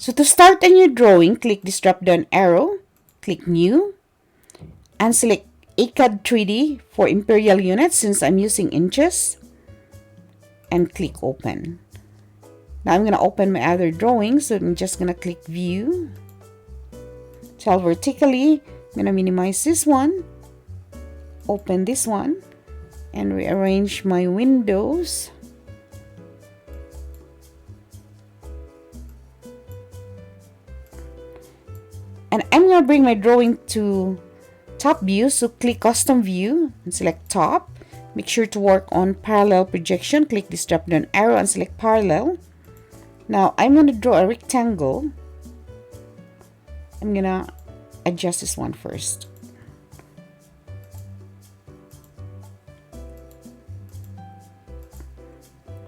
So to start a new drawing, click this drop down arrow, click new, and select Autocad 3D for imperial units since I'm using inches, and click open. Now I'm going to open my other drawing, so I'm just going to click view. Tell vertically, I'm going to minimize this one, open this one, and rearrange my windows. And I'm going to bring my drawing to top view, so click custom view and select top. Make sure to work on parallel projection. Click this drop down arrow and select parallel. Now I'm going to draw a rectangle. I'm going to adjust this one first.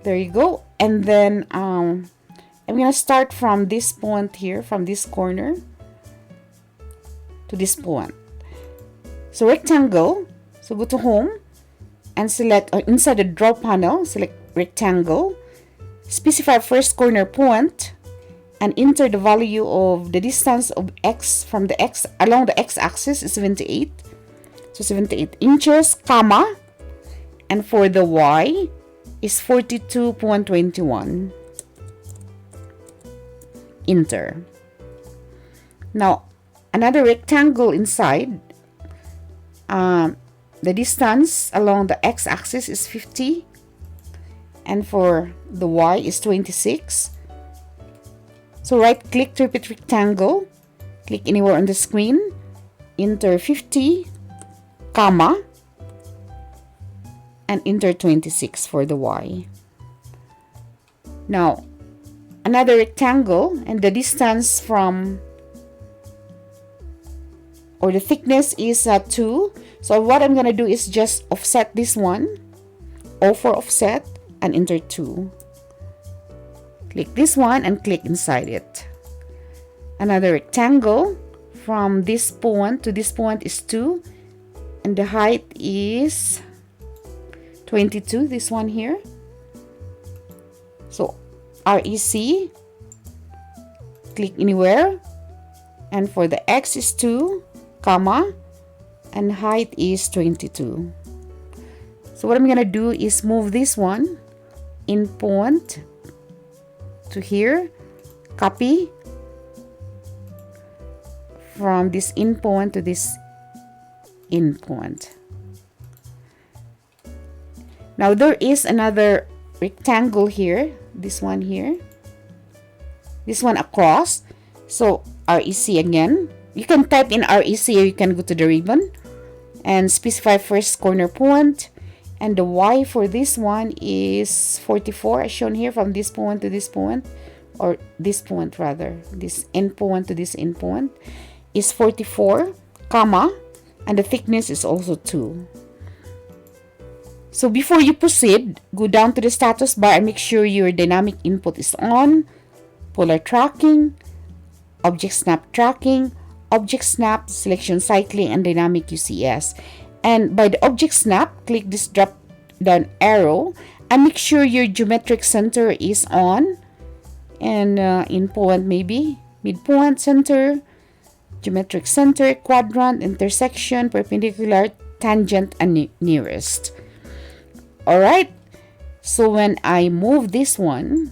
There you go. And then I'm going to start from this point here, from this corner to this point. So rectangle, so go to home and select inside the draw panel, select rectangle, specify first corner point, and enter the value of the distance of x from the x along the x-axis is 78. So 78 inches, comma, and for the y is 42.21. Enter. Now another rectangle inside. The distance along the x-axis is 50, and for the y is 26. So right click to repeat rectangle, click anywhere on the screen, enter 50, comma, and enter 26 for the y. Now another rectangle, and the distance from, or the thickness is 2. So what I'm going to do is just offset this one, O for offset, and enter 2. Click this one and click inside it. Another rectangle, from this point to this point is 2, and the height is 22, this one here. So REC, click anywhere, and for the x is 2, comma, and height is 22. So what I'm gonna do is move this one in point to here, copy from this in point to this in point. Now there is another rectangle here, this one here, this one across. So REC again. You can type in REC, or you can go to the ribbon and specify first corner point, and the y for this one is 44 as shown here, from this point to this point, or this point rather, this end point to this end point is 44, comma, and the thickness is also 2. So before you proceed, go down to the status bar and make sure your dynamic input is on, polar tracking, object snap tracking, object snap, selection cycling, and dynamic UCS. And by the object snap, click this drop down arrow and make sure your geometric center is on, and in point maybe, midpoint, center, geometric center, quadrant, intersection, perpendicular, tangent, and nearest. Alright, so when I move this one,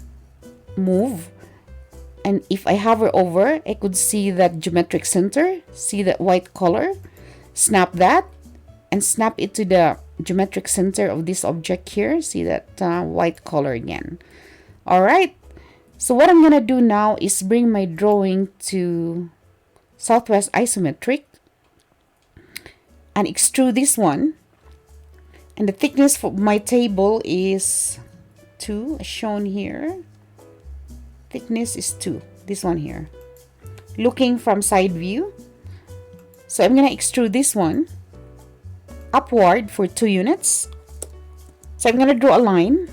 and if I hover over, I could see that geometric center, see that white color, snap that, and snap it to the geometric center of this object here, see that white color again. Alright, so what I'm gonna do now is bring my drawing to Southwest Isometric and extrude this one, and the thickness for my table is 2 as shown here. Thickness is 2, this one here, looking from side view. So I'm gonna extrude this one upward for 2 units. So I'm gonna draw a line.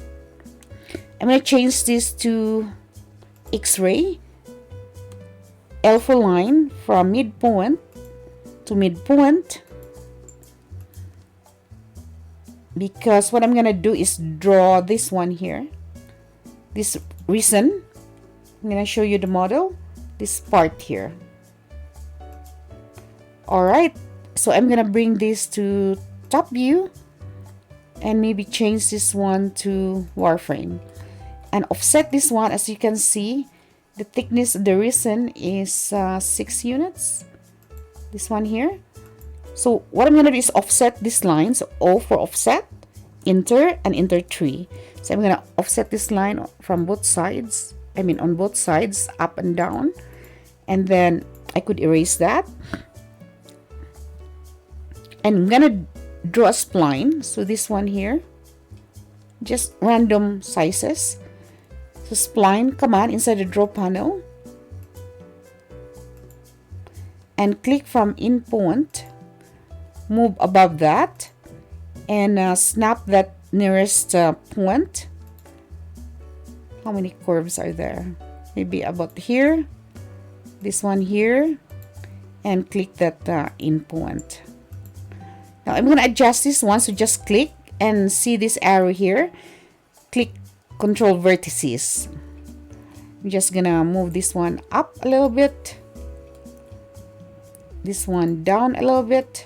I'm gonna change this to X-ray, alpha line from midpoint to midpoint, because what I'm gonna do is draw this one here, this resin. I'm gonna show you the model. this part here. Alright, so I'm gonna bring this to top view and maybe change this one to wireframe and offset this one. As you can see, the thickness of the resin is 6 units, this one here. So what I'm gonna do is offset these lines. O for offset, enter, and enter 3. So I'm gonna offset this line from both sides, I mean on both sides, up and down, and then I could erase that. And I'm gonna draw a spline. So this one here, just random sizes. So spline command inside the draw panel, and click from in point, move above that, and snap that nearest point. How many curves are there? Maybe about here, this one here, and click that in point. Now I'm going to adjust this one, so just click and see this arrow here. Click control vertices. I'm just going to move this one up a little bit, this one down a little bit,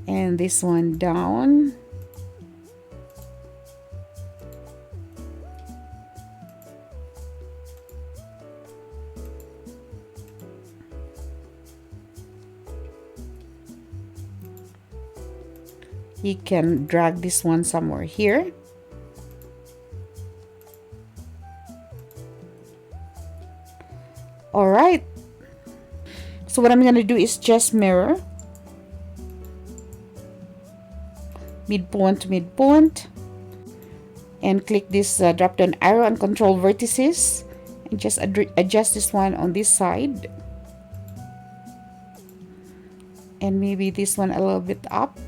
and this one down. You can drag this one somewhere here. All right. So what I'm going to do is just mirror midpoint to midpoint, and click this drop down arrow and control vertices, and just adjust this one on this side, and maybe this one a little bit up.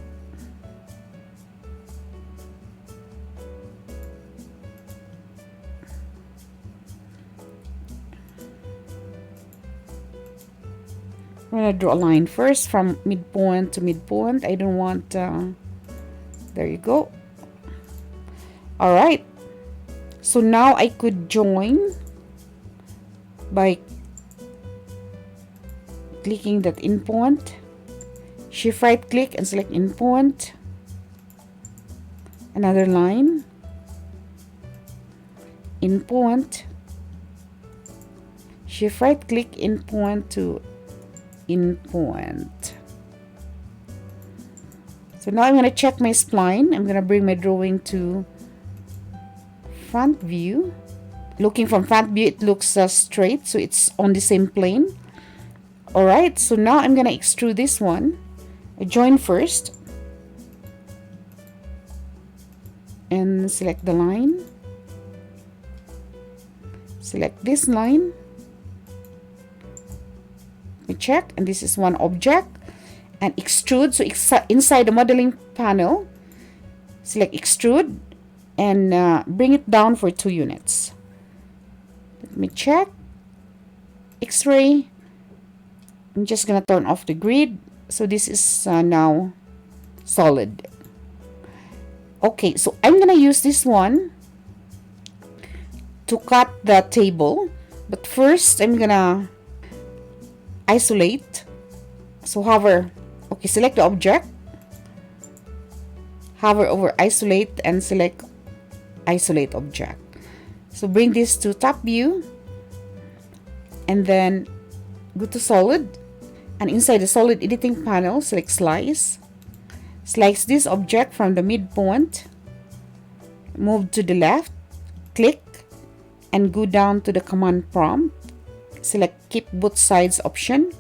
I'm going to draw a line first from midpoint to midpoint. I don't want, there you go. All right. So now I could join by clicking that in point, shift right click and select in point, another line, in point, shift right click in point to in point. So now I'm going to check my spline. I'm going to bring my drawing to front view. Looking from front view, it looks straight, so it's on the same plane. All right, so now I'm going to extrude this one. I join first and select the line, select this line, we check, and this is one object, and extrude. So inside the modeling panel, select extrude and bring it down for 2 units. Let me check. X-ray. I'm just gonna turn off the grid. So this is now solid. Okay, so I'm gonna use this one to cut the table, but first I'm gonna isolate. So hover, okay, select the object, hover over isolate and select isolate object. So bring this to top view and then go to solid, and inside the solid editing panel, select slice. Slice this object from the midpoint, move to the left, click, and go down to the command prompt. Select keep both sides option.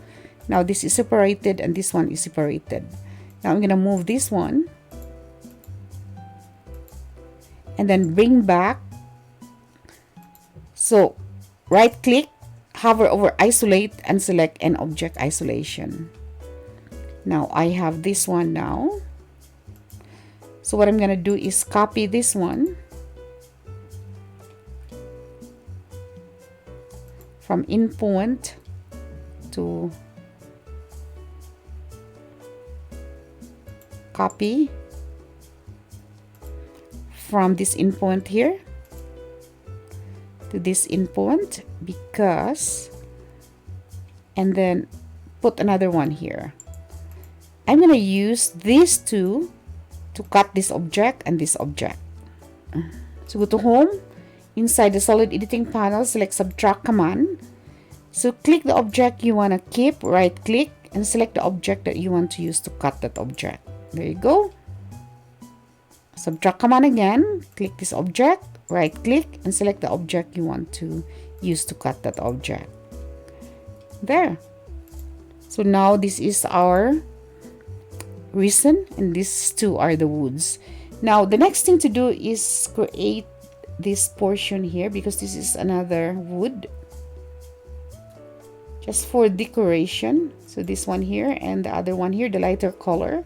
Now this is separated and this one is separated. Now I'm going to move this one and then bring back. So right click, hover over isolate and select an object isolation. Now I have this one now. So what I'm going to do is copy this one from in point to copy from this in point here, to this in point because, and then put another one here. I'm gonna use these two to cut this object and this object. So go to home, inside the solid editing panel, select subtract command. So click the object you want to keep, right click, and select the object that you want to use to cut that object. There you go. Subtract command again, click this object, right click, and select the object you want to use to cut that object. There. So now this is our resin and these two are the woods. Now the next thing to do is create this portion here because this is another wood just for decoration. So this one here and the other one here, the lighter color.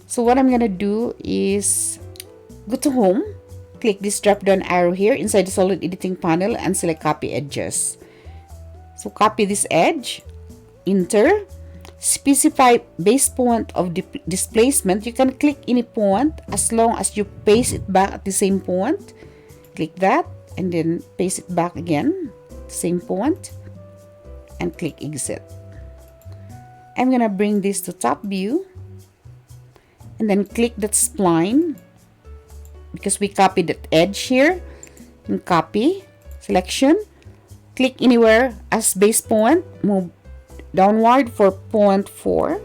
So what I'm gonna do is go to home, click this drop down arrow here inside the solid editing panel and select copy edges. So copy this edge, enter, specify base point of displacement. You can click any point as long as you paste it back at the same point. Click that and then paste it back again, same point, and click exit. I'm gonna bring this to top view and then click that spline because we copied that edge here, and copy, selection, click anywhere as base point, move downward for 0.4.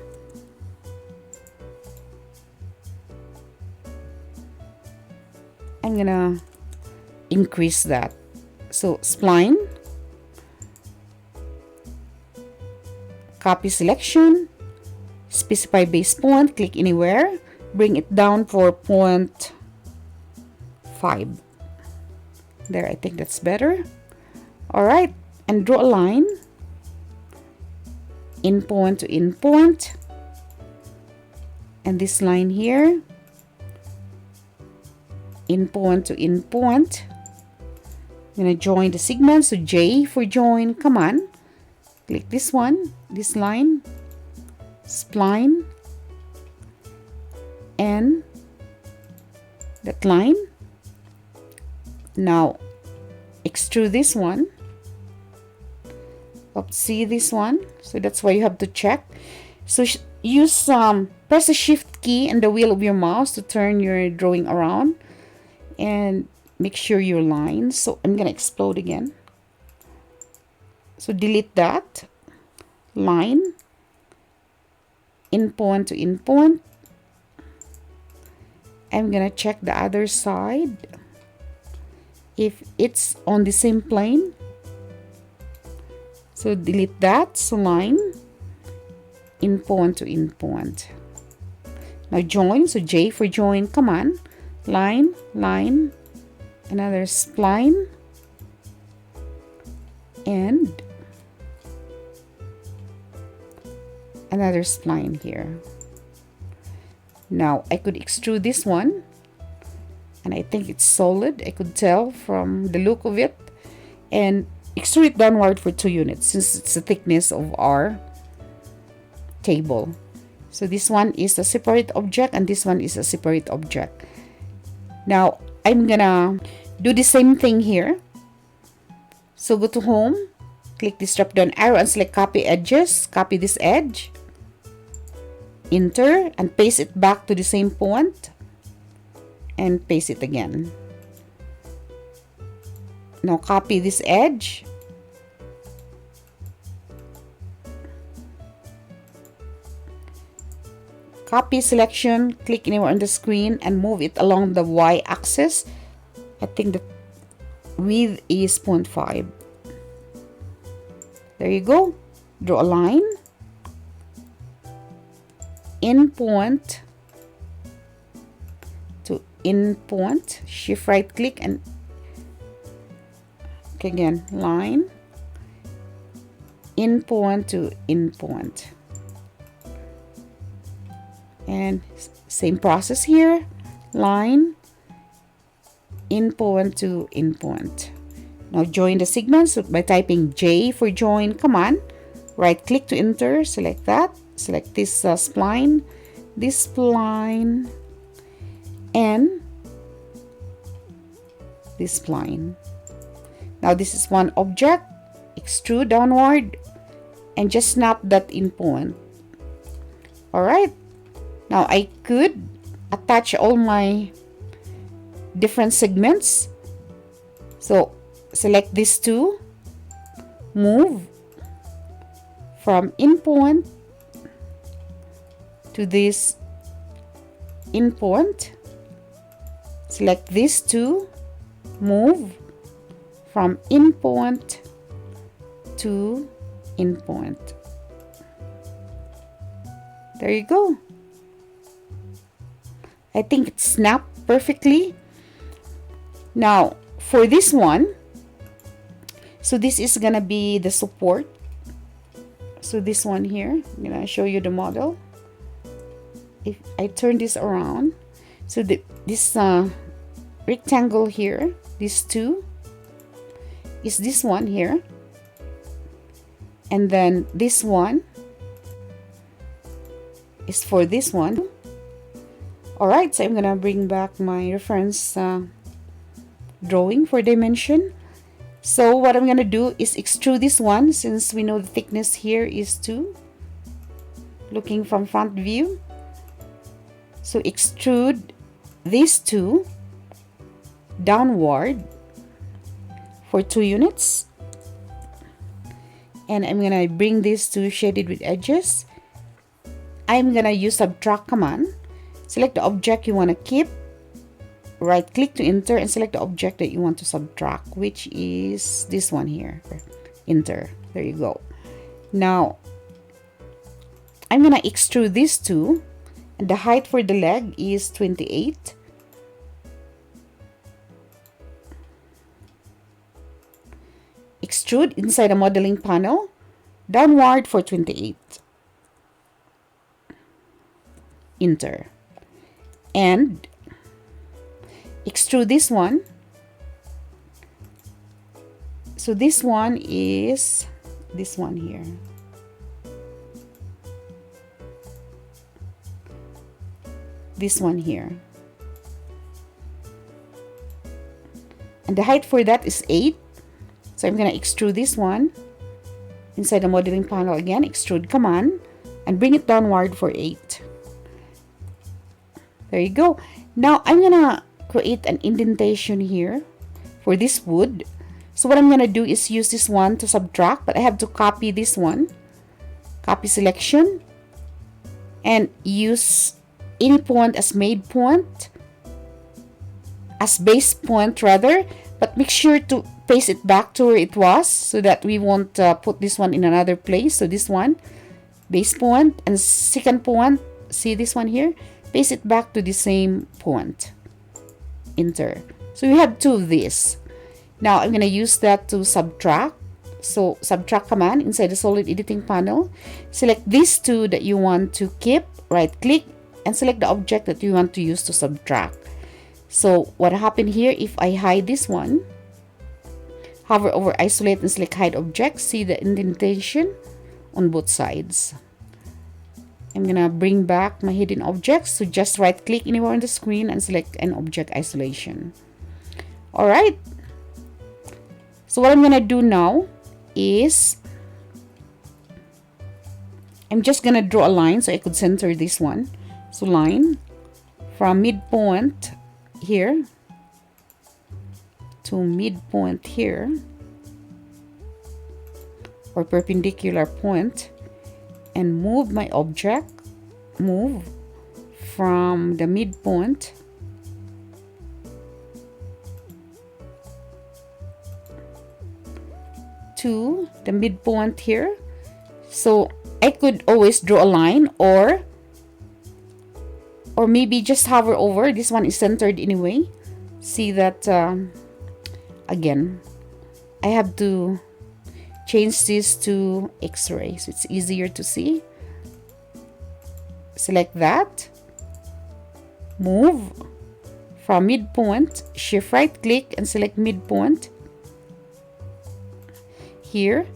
I'm gonna increase that. So spline, copy selection, specify base point, click anywhere, bring it down for 0.5. There, I think that's better. Alright, and draw a line, in point to in point, and this line here, in point to in point. I'm gonna join the segments, so J for join command. Click this one, this line, spline, and that line. Now extrude this one. See this one, so that's why you have to check. So use press the shift key and the wheel of your mouse to turn your drawing around and make sure your lines. So I'm gonna explode again, so delete that line, in point to in point. I'm gonna check the other side if it's on the same plane. So delete that, so line, in point to in point. Now join, so J for join command, line, line, another spline, and another spline here. Now I could extrude this one, and I think it's solid. I could tell from the look of it, and extrude it downward for 2 units since it's the thickness of our table. So this one is a separate object and this one is a separate object. Now I'm gonna do the same thing here. So go to home, click this drop down arrow and select copy edges. Copy this edge, enter, and paste it back to the same point and paste it again. Now copy this edge, copy selection, click anywhere on the screen and move it along the y-axis. I think the width is 0.5. There you go. Draw a line, in point to in point, shift right click and again line, in point to in point, and same process here, line, in point to in point. Now join the segments by typing J for join command, right click to enter, select that, select this spline, and this spline. Now this is one object. Extrude downward and just snap that in point. Alright. Now I could attach all my different segments. So select these two, move from in point to this in point, select these two, move from in point to in point. There you go. I think it snapped perfectly. Now for this one, so this is gonna be the support. So this one here, I'm gonna show you the model. If I turn this around, so this rectangle here, these two, is this one here, and then this one is for this one. Alright, so I'm gonna bring back my reference drawing for dimension. So what I'm gonna do is extrude this one, since we know the thickness here is 2, looking from front view. So extrude these two downward for 2 units, and I'm gonna bring these two shaded with edges. I'm gonna use subtract command. Select the object you want to keep, right click to enter, and select the object that you want to subtract, which is this one here. Enter. There you go. Now I'm gonna extrude these two, and the height for the leg is 28. Extrude inside the modeling panel downward for 28. Enter. And extrude this one. So this one is this one here. This one here. And the height for that is 8. So I'm going to extrude this one inside the modeling panel again, extrude command, and bring it downward for 8. There you go. Now I'm going to create an indentation here for this wood. So what I'm going to do is use this one to subtract, but I have to copy this one. Copy selection and use any point as made point, as base point rather, but make sure to paste it back to where it was so that we won't put this one in another place. So this one, base point, and second point, see this one here, paste it back to the same point. Enter. So we have 2 of these. Now I'm going to use that to subtract. So subtract command inside the solid editing panel, select these 2 that you want to keep, right click, and select the object that you want to use to subtract. So what happened here, if I hide this one, hover over isolate and select hide object, see the indentation on both sides. I'm gonna bring back my hidden objects, so just right click anywhere on the screen and select an object isolation. Alright, so what I'm gonna do now is I'm just gonna draw a line so I could center this one. So line from midpoint here to midpoint here, or perpendicular point, and move my object, move from the midpoint to the midpoint here. So I could always draw a line, or maybe just hover over. This one is centered anyway. See that again, I have to change this to X-ray so it's easier to see. Select that, move from midpoint, shift right click and select midpoint here,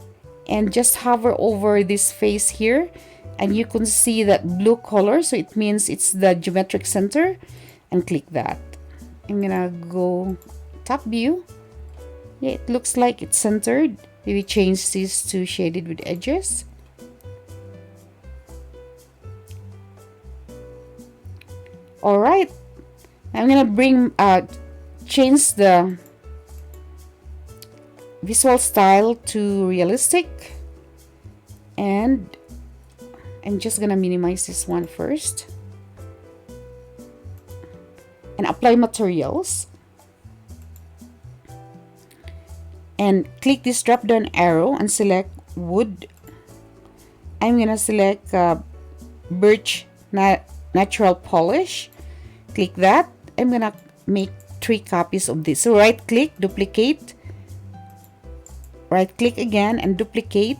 and just hover over this face here, and you can see that blue color, so it means it's the geometric center, and click that. I'm gonna go top view, Yeah, it looks like it's centered. Maybe change this to shaded with edges. Alright, I'm gonna change the visual style to realistic, and I'm just gonna minimize this one first and apply materials, and click this drop down arrow and select wood. I'm gonna select birch natural polish. Click that. I'm gonna make 3 copies of this. So right click, duplicate, right click again and duplicate.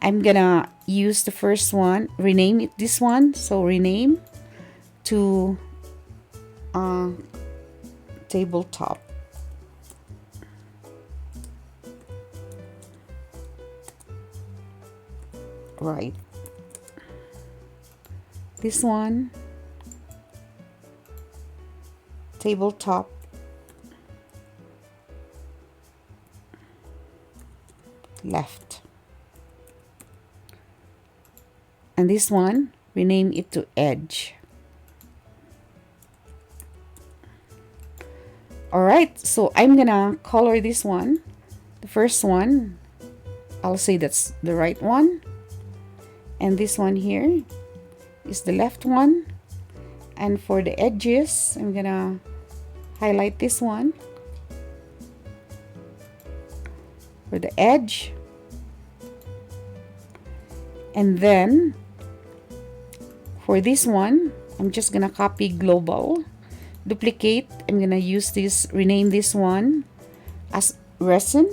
I'm gonna use the first one, rename it this one. So rename to tabletop. Right. This one, tabletop. Left. And this one, rename it to edge. Alright, so I'm gonna color this one. The first one, I'll say that's the right one. And this one here is the left one. And for the edges, I'm gonna highlight this one for the edge. And then for this one, I'm just gonna copy global, duplicate. I'm gonna use this, rename this one as resin.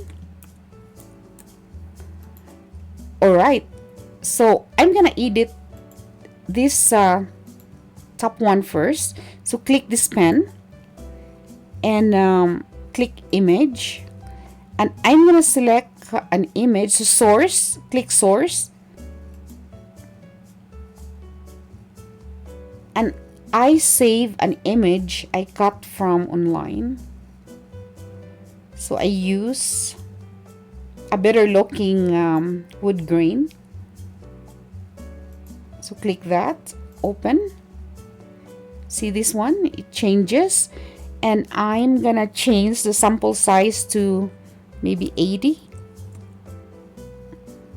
Alright, so I'm gonna edit this top one first. So click this pen and click image, and I'm gonna select an image. So source, click source, and I save an image I cut from online. So I use a better looking wood grain. So click that, open. See this one, it changes, and I'm gonna change the sample size to maybe 80.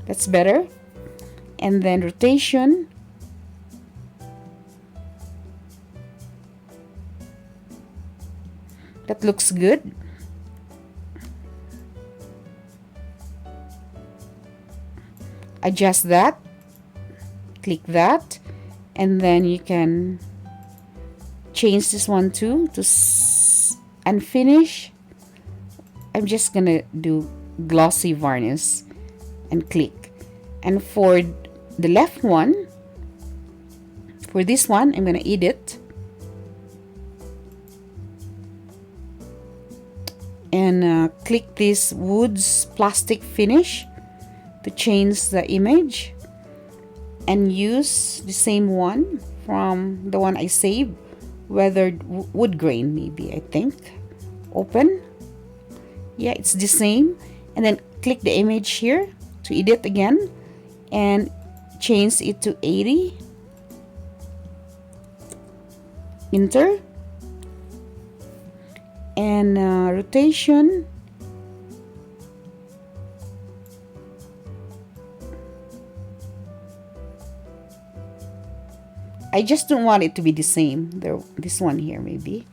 That's better. And then rotation. That looks good. Adjust that. Click that, and then you can change this one too to and finish. I'm just gonna do glossy varnish and click. And for the left one, for this one, I'm gonna edit and click this woods plastic finish to change the image, and use the same one from the one I saved, weathered wood grain maybe, I think. Open. Yeah, it's the same. And then click the image here to edit again and change it to 80. Enter. And rotation. I just don't want it to be the same. There, this one here maybe.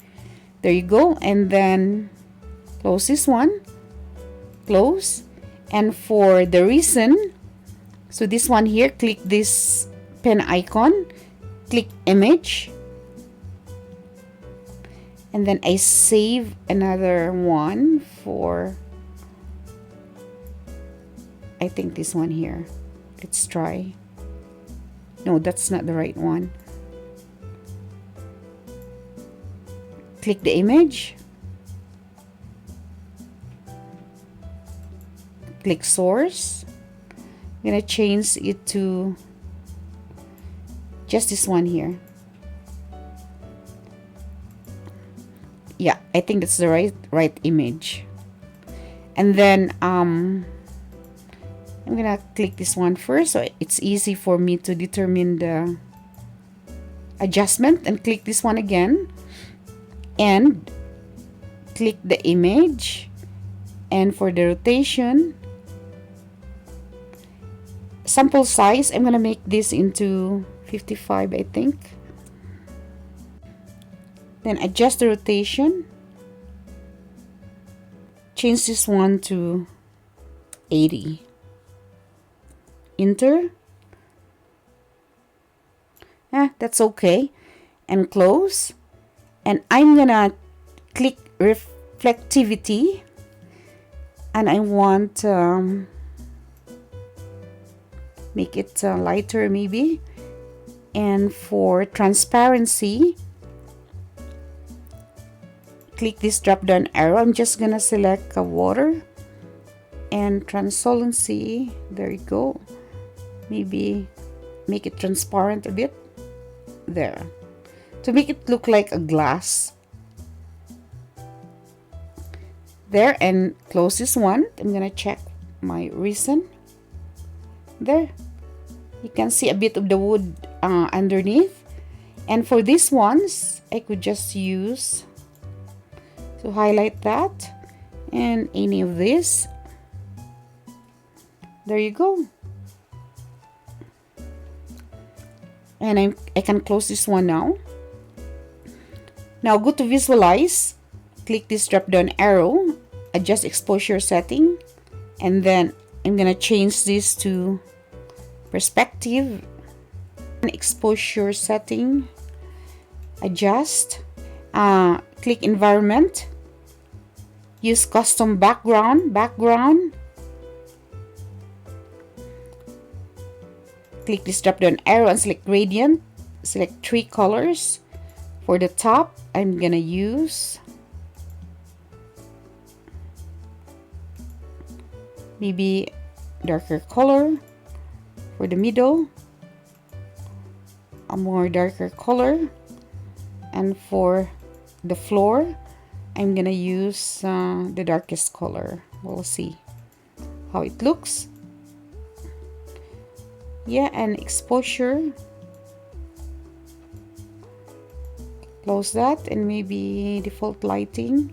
There you go. And then close this one. Close. And for the resin, so this one here, click this pen icon. Click image. And then I save another one for, I think this one here. Let's try. No, that's not the right one. Click the image. Click source. I'm gonna change it to just this one here. Yeah, I think that's the right image. And then I'm gonna click this one first, so it's easy for me to determine the adjustment, and click this one again and click the image. And for the rotation, sample size, I'm gonna make this into 55, I think. Then adjust the rotation, change this one to 80, enter. That's okay, and close. And I'm gonna click reflectivity, and I want make it lighter maybe. And for transparency, click this drop down arrow. I'm just gonna select water, and translucency, there you go, maybe make it transparent a bit there to make it look like a glass there. And close this one. I'm gonna check my resin. There you can see a bit of the wood underneath. And for these ones, I could just use to highlight that, and any of this. There you go. And I can close this one now. Now go to visualize, click this drop down arrow, adjust exposure setting, and then I'm gonna change this to perspective. Exposure setting, adjust, click environment, use custom background, click this drop down arrow and select gradient, select 3 colors. For the top, I'm gonna use maybe darker color. For the middle, a more darker color. And for the floor, I'm gonna use the darkest color. We'll see how it looks. Yeah, and exposure, close that, and maybe default lighting.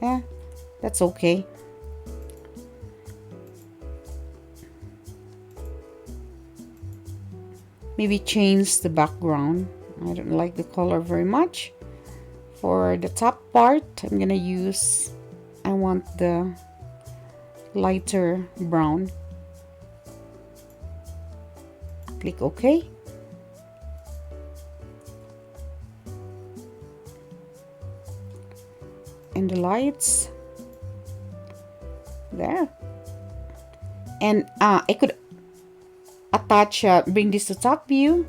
Yeah, that's okay. Maybe change the background. I don't like the color very much. For the top part, I'm gonna use, I want the lighter brown. Click OK. And the lights there. And I could attach, bring this to top view,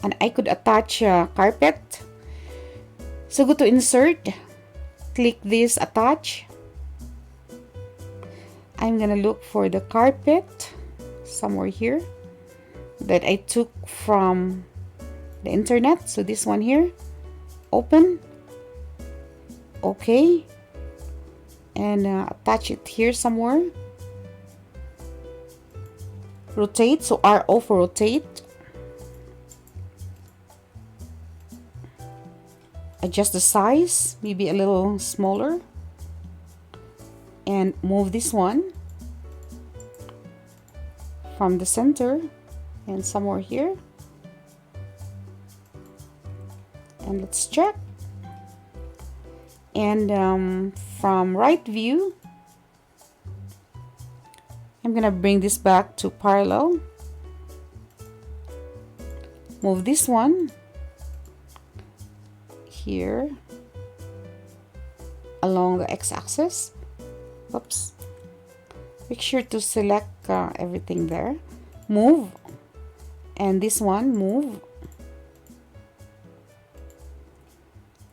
and I could attach carpet. So go to insert, click this attach. I'm gonna look for the carpet somewhere here that I took from the internet. So this one here, open, okay, and attach it here somewhere. Rotate, so RO for rotate. Adjust the size, maybe a little smaller, and move this one from the center and somewhere here. And let's check. And from right view, I'm gonna bring this back to parallel. Move this one here along the x-axis. Oops. Make sure to select everything there. Move. And this one, move.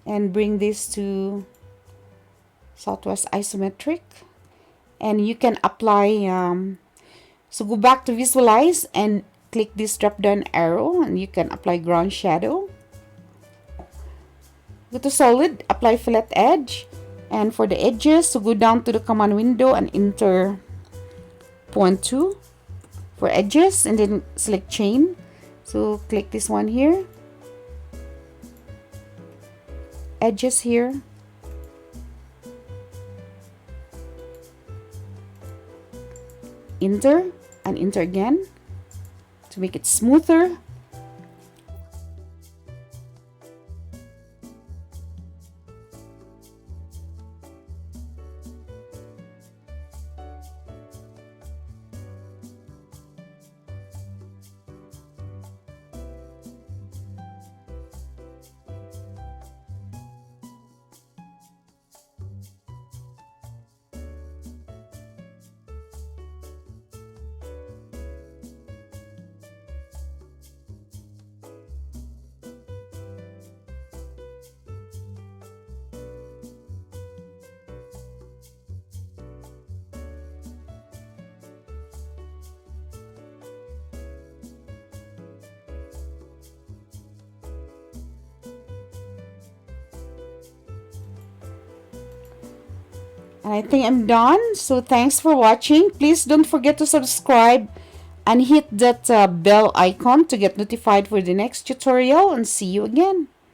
And bring this to Southwest isometric. And you can apply, so go back to visualize and click this drop down arrow, and you can apply ground shadow. Go to solid, apply fillet edge, and for the edges, so go down to the command window and enter 0.2 for edges, and then select chain. So click this one here, edges here, enter and enter again to make it smoother. And I think I'm done. So thanks for watching. Please don't forget to subscribe and hit that bell icon to get notified for the next tutorial, and see you again.